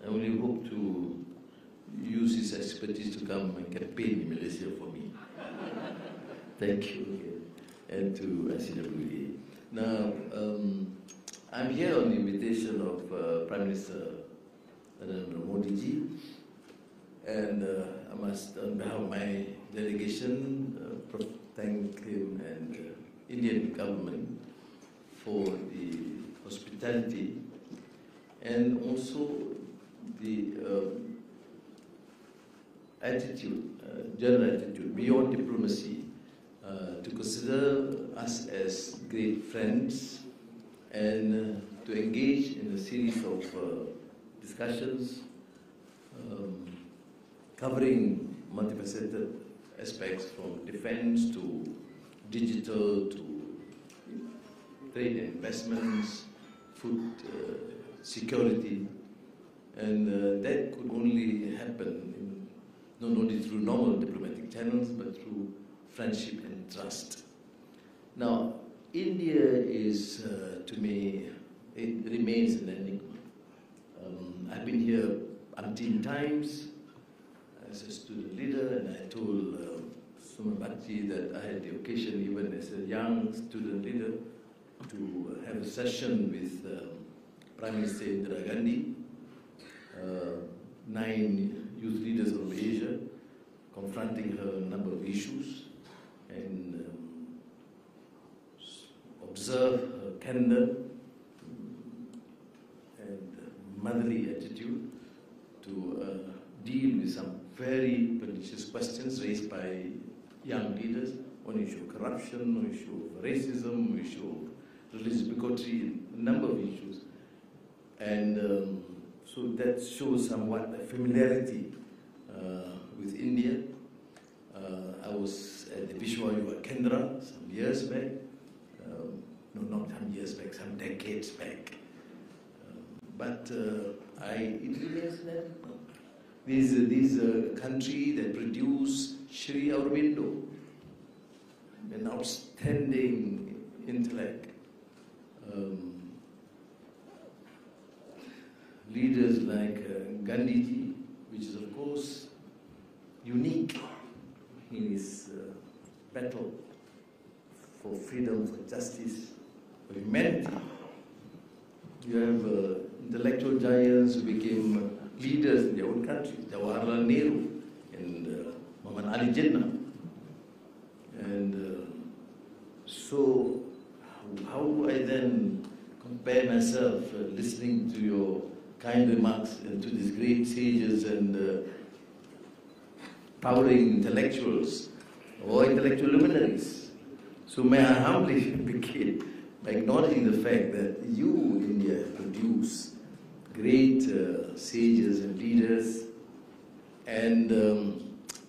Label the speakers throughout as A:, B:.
A: I only hope to use his expertise to come and campaign in Malaysia for me. Thank you again. And to ICWA. Now, I'm here on the invitation of Prime Minister Narendra Modi ji, and I must, on behalf of my delegation, thank him and Indian government for the hospitality and also the attitude, general attitude, beyond diplomacy, to consider us as great friends and to engage in a series of discussions covering multifaceted aspects from defense to digital to trade and investments, food security, and that could only happen not only through normal diplomatic channels but through friendship and trust. Now, India is, to me, it remains an enigma. I've been here umpteen times as a student leader, and I told Suma Bhattacharya that I had the occasion, even as a young student leader, to have a session with Prime Minister Indira Gandhi, 9 youth leaders of Asia, confronting her a number of issues, and observe her candor and motherly attitude to deal with some very pernicious questions raised by young leaders on issue of corruption, on issue of racism, on issue of religious bigotry, a number of issues. And so that shows somewhat a familiarity with India. I was at the Vishwa Yuva Kendra some years back, no, not some years back, some decades back. But it remains that this is a country that produced Sri Aurobindo, an outstanding intellect. Leaders like Gandhiji, which is of course unique in his battle for freedom, for justice, for humanity. You have intellectual giants who became leaders in their own countries, Jawaharlal Nehru and Muhammad Ali Jinnah. And so how do I then compare myself listening to your kind remarks and to these great sages and towering intellectuals or intellectual luminaries? So may I humbly begin by acknowledging the fact that you, India, produce great sages and leaders, and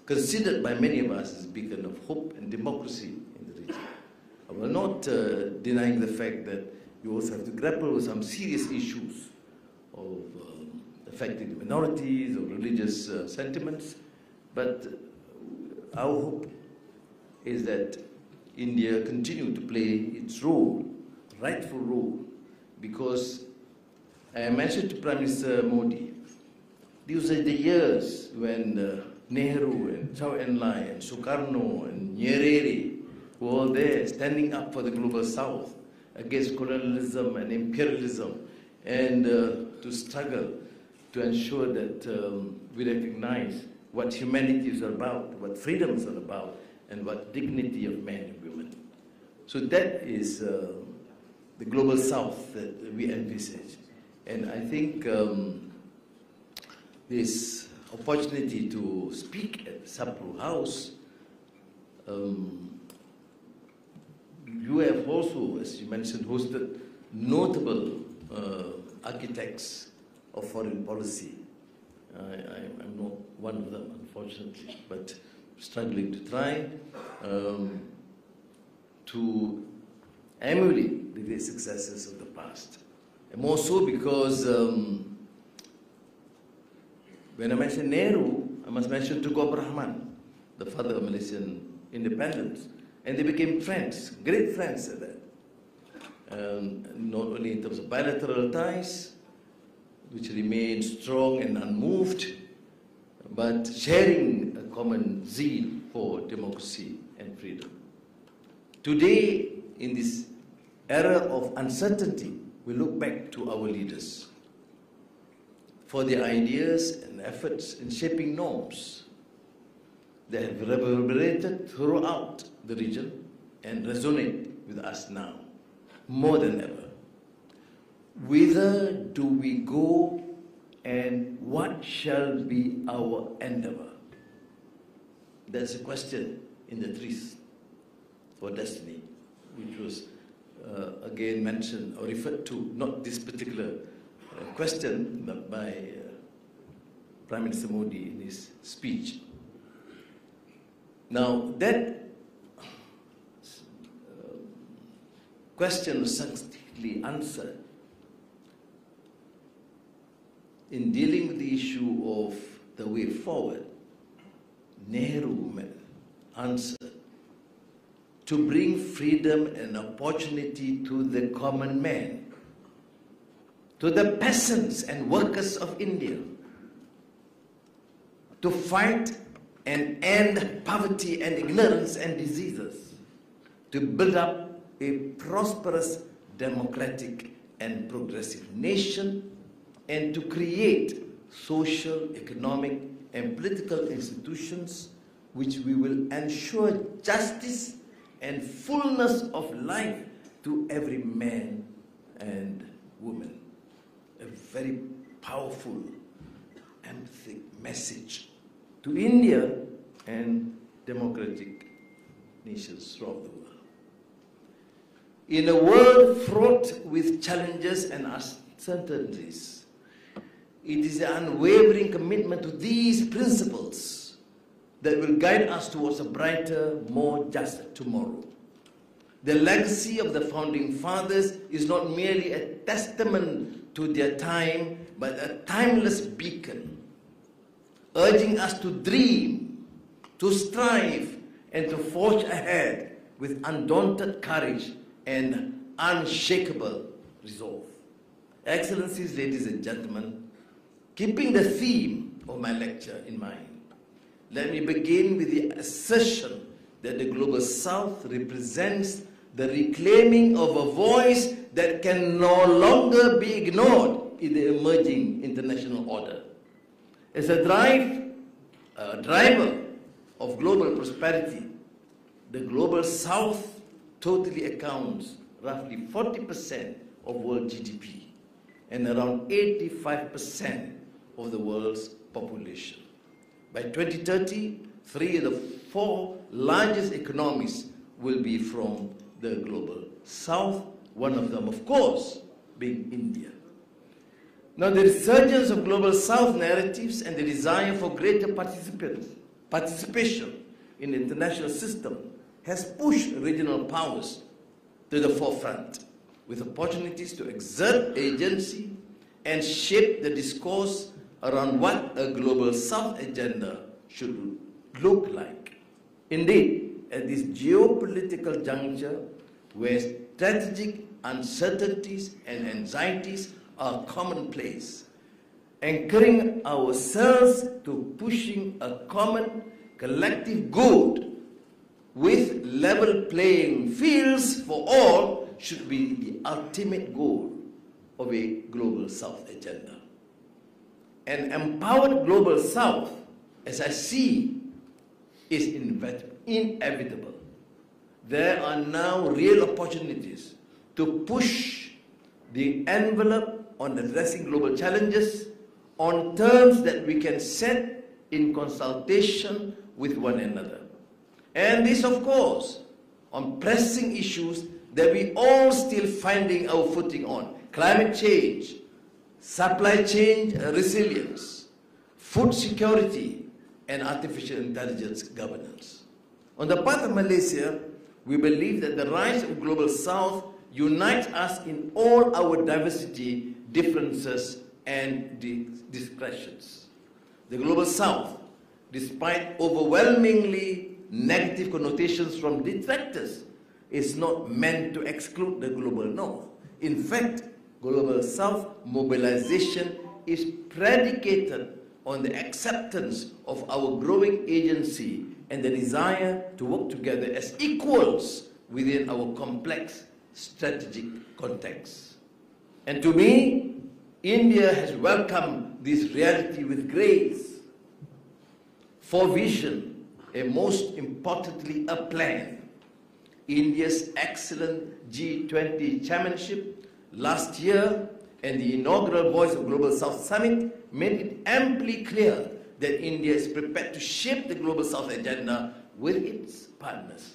A: considered by many of us as a beacon of hope and democracy in the region. I will not denying the fact that you also have to grapple with some serious issues of affecting the minorities, of religious sentiments, but our hope is that India continue to play its role, rightful role, because I mentioned to Prime Minister Modi, these are the years when Nehru and Zhou Enlai and Sukarno and Nyerere were all there standing up for the global south against colonialism and imperialism, and to struggle to ensure that we recognize what humanity is about, what freedom is all about, and what dignity of men and women. So that is the global south that we envisage. And I think this opportunity to speak at Sapru House, you have also, as you mentioned, hosted notable architects of foreign policy. I'm not one of them, unfortunately, but struggling to try to emulate the great successes of the past. And more so because when I mention Nehru, I must mention Tunku Abdul Rahman, the father of Malaysian independence. And they became friends, great friends at that. Not only in terms of bilateral ties, which remain strong and unmoved, but sharing a common zeal for democracy and freedom. Today, in this era of uncertainty, we look back to our leaders for their ideas and efforts in shaping norms that have reverberated throughout the region and resonate with us now, more than ever. Whither do we go and what shall be our endeavor? That's a question in the Trees for Destiny, which was again mentioned or referred to, not this particular question, but by Prime Minister Modi in his speech. Now, that question was succinctly answered in dealing with the issue of the way forward. Nehru answered, to bring freedom and opportunity to the common man, to the peasants and workers of India, to fight and end poverty and ignorance and diseases, to build up a prosperous, democratic and progressive nation, and to create social, economic and political institutions which we will ensure justice and fullness of life to every man and woman. A very powerful, emphatic message to India and democratic nations throughout the world. In a world fraught with challenges and uncertainties, it is an unwavering commitment to these principles that will guide us towards a brighter, more just tomorrow. The legacy of the Founding Fathers is not merely a testament to their time, but a timeless beacon, urging us to dream, to strive, and to forge ahead with undaunted courage and unshakable resolve. Excellencies, ladies and gentlemen, keeping the theme of my lecture in mind, let me begin with the assertion that the Global South represents the reclaiming of a voice that can no longer be ignored in the emerging international order. As a driver of global prosperity, the Global South totally accounts roughly 40% of world GDP and around 85% of the world's population. By 2030, 3 of the 4 largest economies will be from the Global South, one of them, of course, being India. Now, the resurgence of Global South narratives and the desire for greater participation in the international system has pushed regional powers to the forefront, with opportunities to exert agency and shape the discourse around what a Global South agenda should look like. Indeed, at this geopolitical juncture, where strategic uncertainties and anxieties are commonplace, anchoring ourselves to pushing a common collective good with level playing fields for all should be the ultimate goal of a Global South agenda. An empowered Global South, as I see, is inevitable. There are now real opportunities to push the envelope on addressing global challenges on terms that we can set in consultation with one another. And this, of course, on pressing issues that we all still finding our footing on: climate change, supply chain resilience, food security, and artificial intelligence governance. On the part of Malaysia, we believe that the rise of Global South unites us in all our diversity, differences, and discretions. The Global South, despite overwhelmingly negative connotations from detractors, is not meant to exclude the Global North. In fact, Global South mobilization is predicated on the acceptance of our growing agency and the desire to work together as equals within our complex strategic context. And to me, India has welcomed this reality with grace. For vision, and most importantly, a plan. India's excellent G20 chairmanship last year and the inaugural Voice of Global South Summit made it amply clear that India is prepared to shape the Global South agenda with its partners.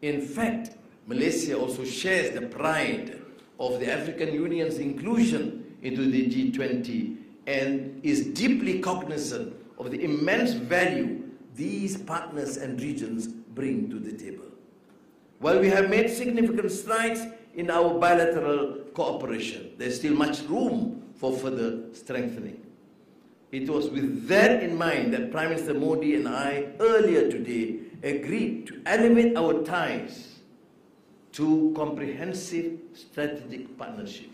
A: In fact, Malaysia also shares the pride of the African Union's inclusion into the G20 and is deeply cognizant of the immense value these partners and regions bring to the table. While we have made significant strides in our bilateral cooperation, there is still much room for further strengthening. It was with that in mind that Prime Minister Modi and I earlier today agreed to elevate our ties to comprehensive strategic partnership.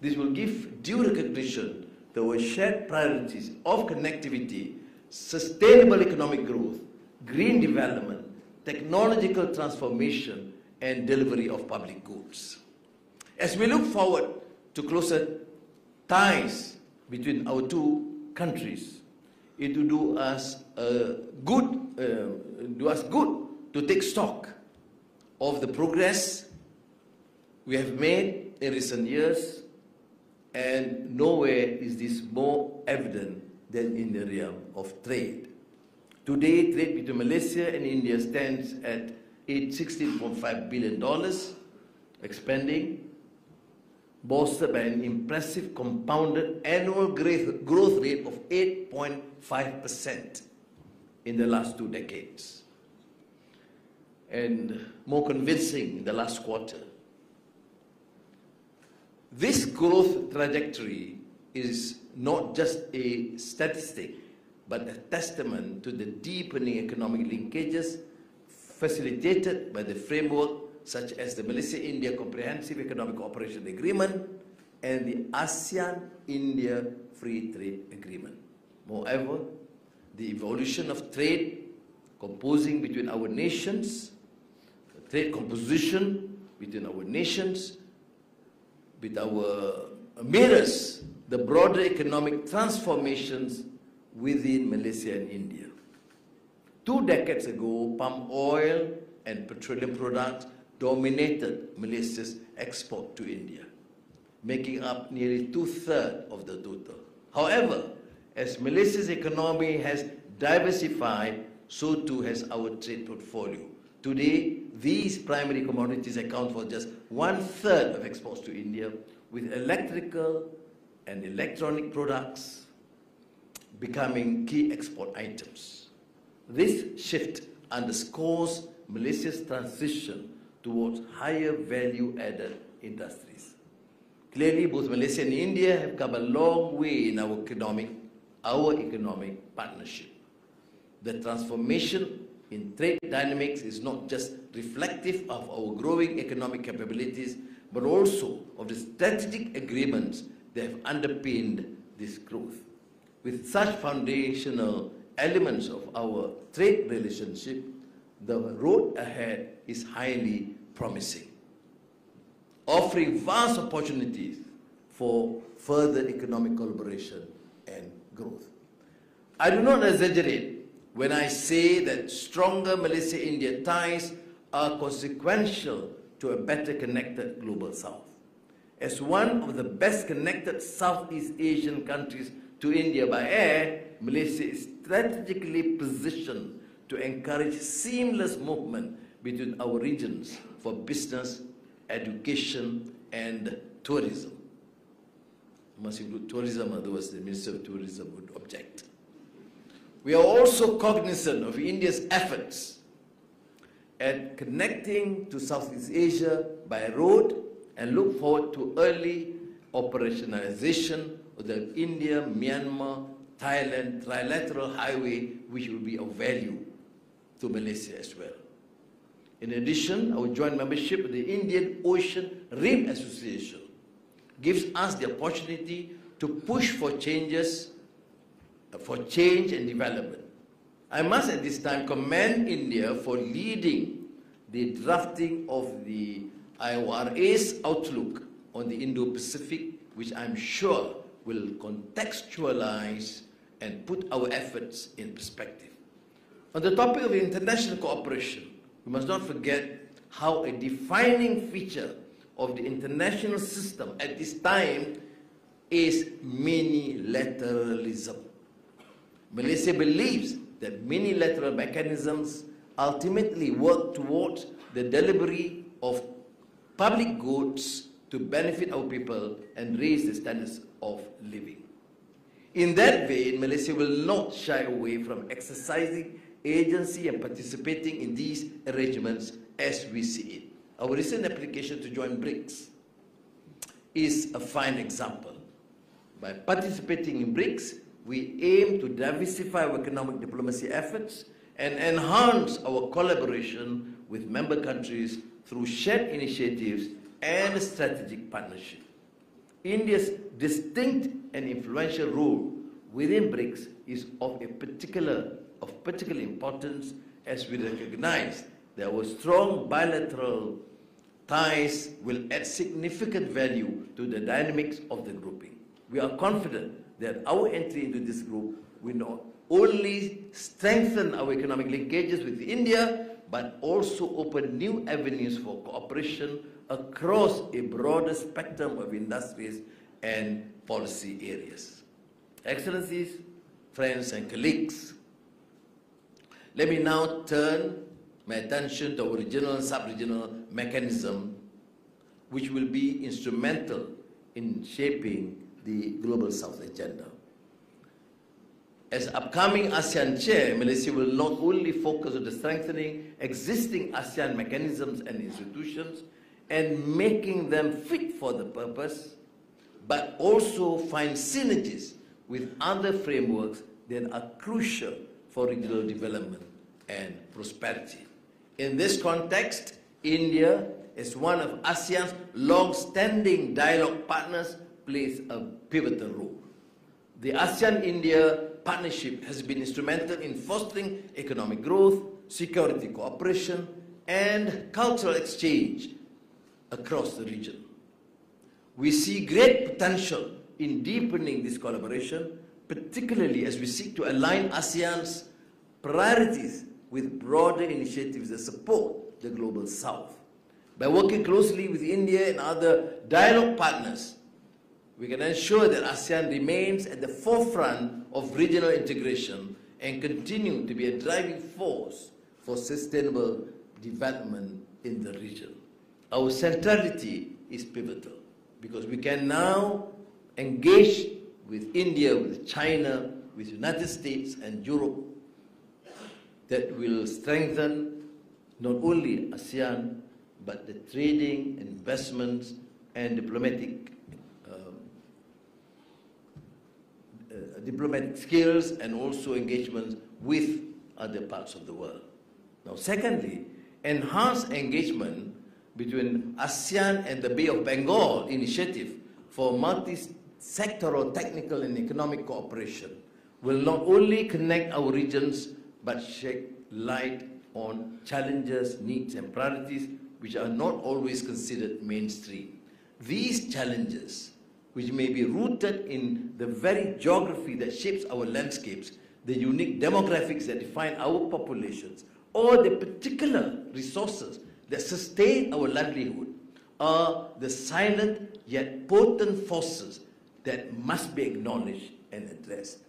A: This will give due recognition to our shared priorities of connectivity, sustainable economic growth, green development, technological transformation, and delivery of public goods. As we look forward to closer ties between our two countries, it will do us good to take stock of the progress we have made in recent years, and nowhere is this more evident than in the realm of trade. Today, trade between Malaysia and India stands at $16.5 billion, expanding, bolstered by an impressive compounded annual growth rate of 8.5% in the last 2 decades. And more convincing in the last quarter. This growth trajectory is not just a statistic, but a testament to the deepening economic linkages facilitated by the framework such as the Malaysia-India Comprehensive Economic Cooperation Agreement and the ASEAN-India Free Trade Agreement. Moreover, the evolution of trade composing between our nations, trade composition between our nations, with our mirrors the broader economic transformations within Malaysia and India. 2 decades ago, palm oil and petroleum products dominated Malaysia's export to India, making up nearly 2/3 of the total. However, as Malaysia's economy has diversified, so too has our trade portfolio. Today, these primary commodities account for just 1/3 of exports to India, with electrical and electronic products becoming key export items. This shift underscores Malaysia's transition towards higher value-added industries. Clearly, both Malaysia and India have come a long way in our economic partnership. The transformation in trade dynamics is not just reflective of our growing economic capabilities, but also of the strategic agreements that have underpinned this growth. With such foundational elements of our trade relationship, the road ahead is highly promising, offering vast opportunities for further economic collaboration and growth. I do not exaggerate when I say that stronger Malaysia-India ties are consequential to a better connected Global South. As one of the best connected Southeast Asian countries to India by air, Malaysia is strategically positioned to encourage seamless movement between our regions for business, education, and tourism. Must include tourism, otherwise the Minister of Tourism would object. We are also cognizant of India's efforts at connecting to Southeast Asia by road and look forward to early operationalization of the India-Myanmar-Thailand trilateral highway, which will be of value to Malaysia as well. In addition, our joint membership of the Indian Ocean Rim Association gives us the opportunity to push for changes, for change and development. I must at this time commend India for leading the drafting of the IORA's outlook on the Indo-Pacific, which I'm sure will contextualize and put our efforts in perspective. On the topic of international cooperation, we must not forget how a defining feature of the international system at this time is minilateralism. Malaysia believes that minilateral mechanisms ultimately work towards the delivery of public goods to benefit our people and raise the standards of living. In that vein, Malaysia will not shy away from exercising agency and participating in these arrangements as we see it. Our recent application to join BRICS is a fine example. By participating in BRICS, we aim to diversify our economic diplomacy efforts and enhance our collaboration with member countries through shared initiatives and strategic partnership. India's distinct and influential role within BRICS is of particular importance, as we recognize that our strong bilateral ties will add significant value to the dynamics of the grouping. We are confident that our entry into this group will not only strengthen our economic linkages with India, but also open new avenues for cooperation across a broader spectrum of industries and policy areas. Excellencies, friends and colleagues, let me now turn my attention to our regional and sub-regional mechanism, which will be instrumental in shaping the Global South agenda. As upcoming ASEAN chair, Malaysia will not only focus on the strengthening existing ASEAN mechanisms and institutions and making them fit for the purpose, but also find synergies with other frameworks that are crucial for regional development and prosperity. In this context, India, as one of ASEAN's long-standing dialogue partners, plays a pivotal role. The ASEAN-India partnership has been instrumental in fostering economic growth, security cooperation, and cultural exchange across the region. We see great potential in deepening this collaboration, particularly as we seek to align ASEAN's priorities with broader initiatives that support the Global South. By working closely with India and other dialogue partners, we can ensure that ASEAN remains at the forefront of regional integration and continue to be a driving force for sustainable development in the region. Our centrality is pivotal because we can now engage with India, with China, with the United States and Europe that will strengthen not only ASEAN, but the trading, investments, and diplomatic skills and also engagements with other parts of the world. Now, secondly, enhanced engagement between ASEAN and the Bay of Bengal initiative for multi-sectoral technical and economic cooperation will not only connect our regions, but shed light on challenges, needs, and priorities which are not always considered mainstream. These challenges, which may be rooted in the very geography that shapes our landscapes, the unique demographics that define our populations, or the particular resources that sustain our livelihood, are the silent yet potent forces that must be acknowledged and addressed.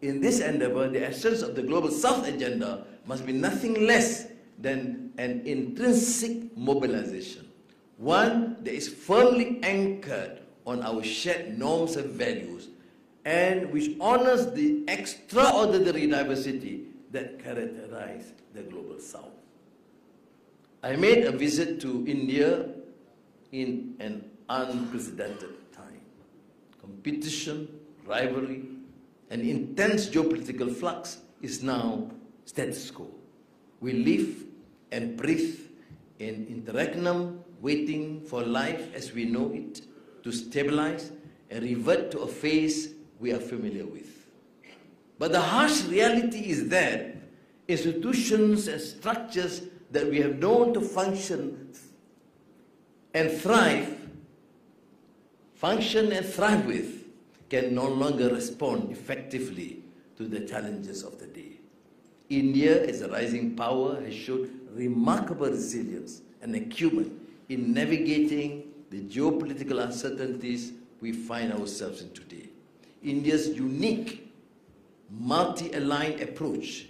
A: In this endeavor, the essence of the Global South agenda must be nothing less than an intrinsic mobilization, one that is firmly anchored on our shared norms and values, and which honors the extraordinary diversity that characterize the Global South. I made a visit to India in an unprecedented time. Competition, rivalry, and intense geopolitical flux is now status quo. We live and breathe in interregnum, waiting for life as we know it to stabilize and revert to a phase we are familiar with. But the harsh reality is that institutions and structures that we have known to function and thrive with can no longer respond effectively to the challenges of the day. India, as a rising power, has shown remarkable resilience and acumen in navigating the geopolitical uncertainties we find ourselves in today. India's unique multi-aligned approach,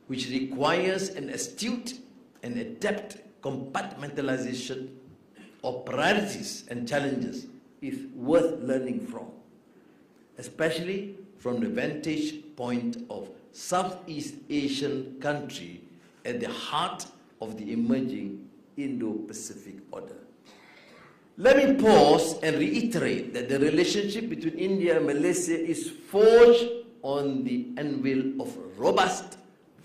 A: which requires an astute and adept compartmentalization of priorities and challenges, is worth learning from, especially from the vantage point of Southeast Asian country at the heart of the emerging Indo-Pacific order. Let me pause and reiterate that the relationship between India and Malaysia is forged on the anvil of robust,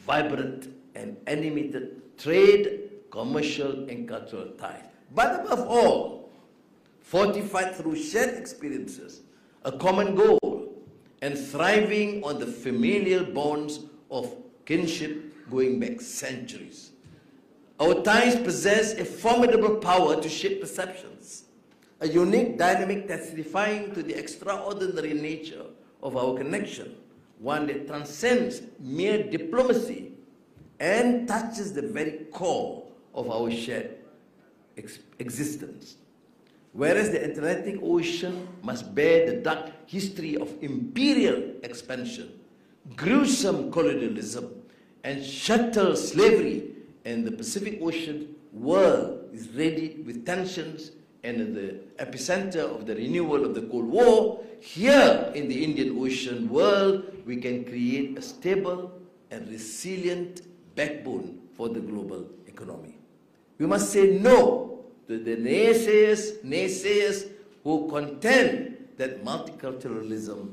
A: vibrant, and animated trade, commercial, and cultural ties. But above all, fortified through shared experiences, a common goal, and thriving on the familial bonds of kinship going back centuries. Our ties possess a formidable power to shape perceptions, a unique dynamic testifying to the extraordinary nature of our connection, one that transcends mere diplomacy and touches the very core of our shared existence. Whereas the Atlantic Ocean must bear the dark history of imperial expansion, gruesome colonialism, and chattel slavery, and the Pacific Ocean world is ready with tensions and at the epicenter of the renewal of the Cold War. Here in the Indian Ocean world, we can create a stable and resilient backbone for the global economy. We must say no to the naysayers who contend that multiculturalism,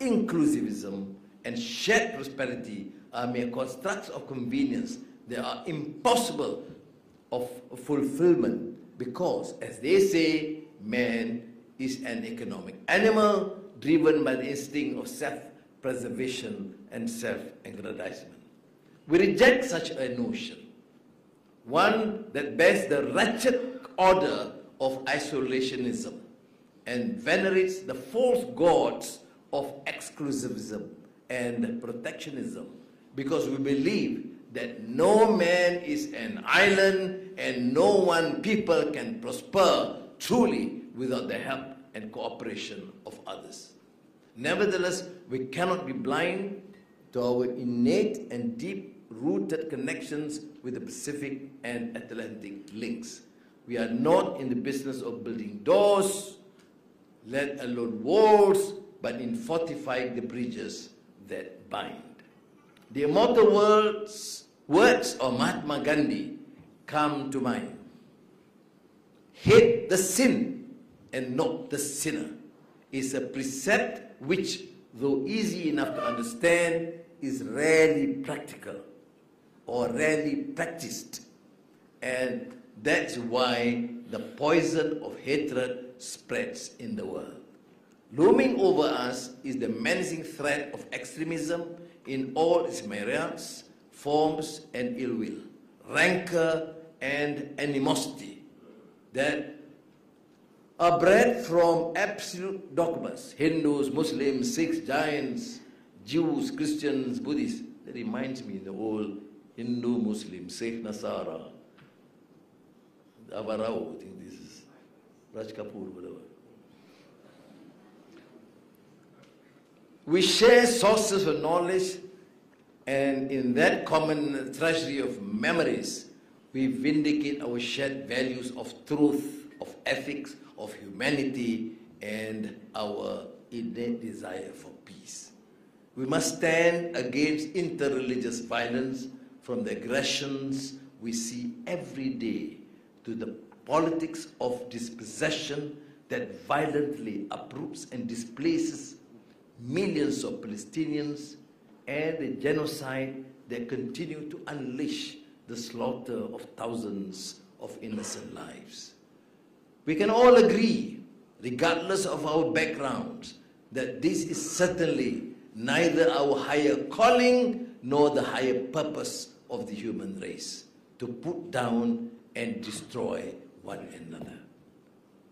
A: inclusivism, and shared prosperity are mere constructs of convenience that are impossible of fulfillment because, as they say, man is an economic animal driven by the instinct of self-preservation and self-aggrandizement. We reject such a notion, one that bears the wretched order of isolationism and venerates the false gods of exclusivism and protectionism, because we believe that no man is an island and no one people can prosper truly without the help and cooperation of others. Nevertheless, we cannot be blind to our innate and deep-rooted connections with the Pacific and Atlantic links. We are not in the business of building doors, let alone walls, but in fortifying the bridges that bind. The immortal words of Mahatma Gandhi come to mind. Hate the sin and not the sinner is a precept which, though easy enough to understand, is rarely practical or rarely practiced. And that's why the poison of hatred spreads in the world. Looming over us is the menacing threat of extremism in all its myriads, forms, and ill will, rancor, and animosity that are bred from absolute dogmas. Hindus, Muslims, Sikhs, Jains, Jews, Christians, Buddhists. That reminds me of the old Hindu, Muslim, Sikh, Nasara, Avarao, I think this is Raj Kapoor, whatever. We share sources of knowledge, and in that common treasury of memories, we vindicate our shared values of truth, of ethics, of humanity, and our innate desire for peace. We must stand against interreligious violence, from the aggressions we see every day to the politics of dispossession that violently uproots and displaces millions of Palestinians, and the genocide that continue to unleash the slaughter of thousands of innocent lives. We can all agree, regardless of our backgrounds, that this is certainly neither our higher calling nor the higher purpose of the human race, to put down and destroy one another.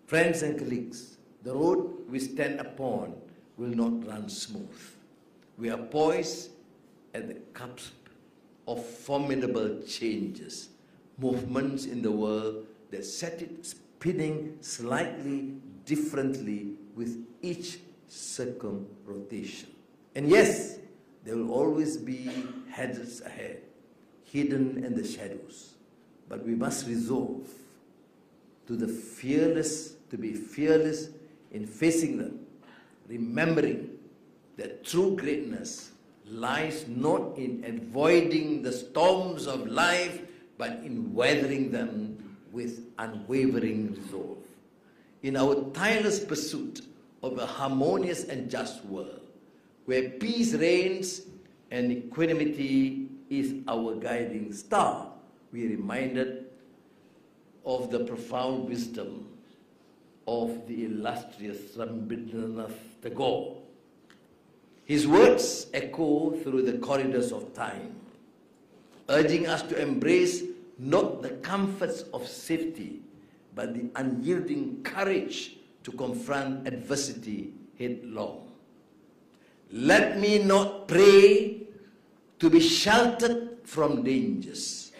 A: Friends and colleagues, the road we stand upon will not run smooth. We are poised at the cusp of formidable changes, movements in the world that set it spinning slightly differently with each circumrotation. And yes, there will always be hazards ahead, hidden in the shadows. But we must resolve to be fearless in facing them, remembering that true greatness lies not in avoiding the storms of life, but in weathering them with unwavering resolve. In our tireless pursuit of a harmonious and just world, where peace reigns and equanimity is our guiding star, we are reminded of the profound wisdom of the illustrious Rabindranath Tagore. His words echo through the corridors of time, urging us to embrace not the comforts of safety, but the unyielding courage to confront adversity headlong. Let me not pray to be sheltered from dangers,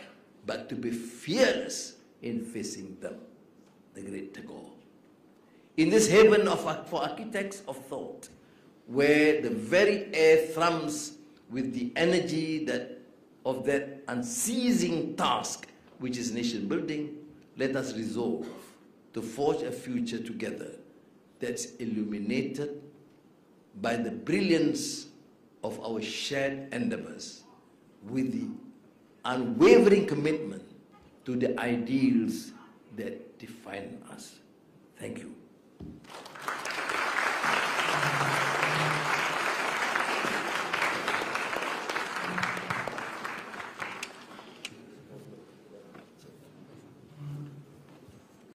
A: but to be fearless in facing them. The great Tagore. In this haven for architects of thought, where the very air thrums with the energy of that unceasing task which is nation building, let us resolve to forge a future together that's illuminated by the brilliance of our shared endeavors, with the unwavering commitment to the ideals that define us. Thank you.